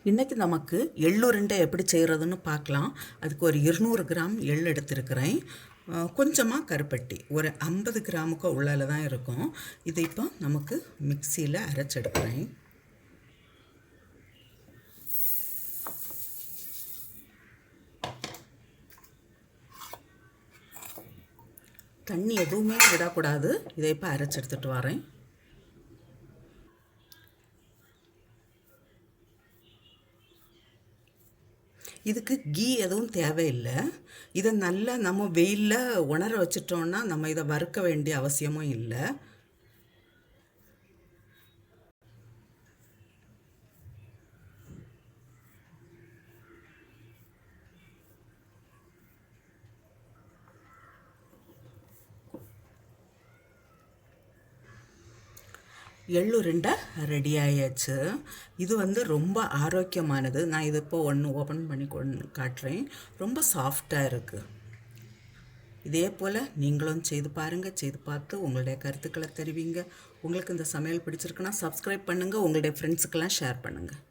இன்றைக்கி நமக்கு எள்ளுருண்டை எப்படி செய்கிறதுன்னு பார்க்கலாம். அதுக்கு ஒரு 200 கிராம் எள் எடுத்துருக்கிறேன். கொஞ்சமாக கருப்பட்டி ஒரு 50 கிராமுக்கு உள்ளால தான் இருக்கும். இதை இப்போ நமக்கு மிக்சியில் அரைச்செடுக்கிறேன். தண்ணி எதுவுமே விடக்கூடாது. இதை இப்போ அரைச்செடுத்துட்டு வரேன். இதுக்கு கீ எதுவும் தேவையில்லை. இதை நல்லா நம்ம வெயிலில் உணர வச்சிட்டோன்னா நம்ம இதை வறுக்க வேண்டிய அவசியமும் இல்லை. எள்ளுருண்டை ரெடி ஆயாச்சு. இது ரொம்ப ஆரோக்கியமானது. நான் இது இப்போ ஒன்று ஓப்பன் பண்ணி காட்டுறேன். ரொம்ப சாஃப்டாக இருக்குது. இதே போல் நீங்களும் செய்து பாருங்கள். செய்து பார்த்து உங்களுடைய கருத்துக்களை தெரிவிங்க. உங்களுக்கு இந்த சமையல் பிடிச்சிருக்குன்னா சப்ஸ்கிரைப் பண்ணுங்கள். உங்களுடைய ஃப்ரெண்ட்ஸுக்கெல்லாம் ஷேர் பண்ணுங்கள்.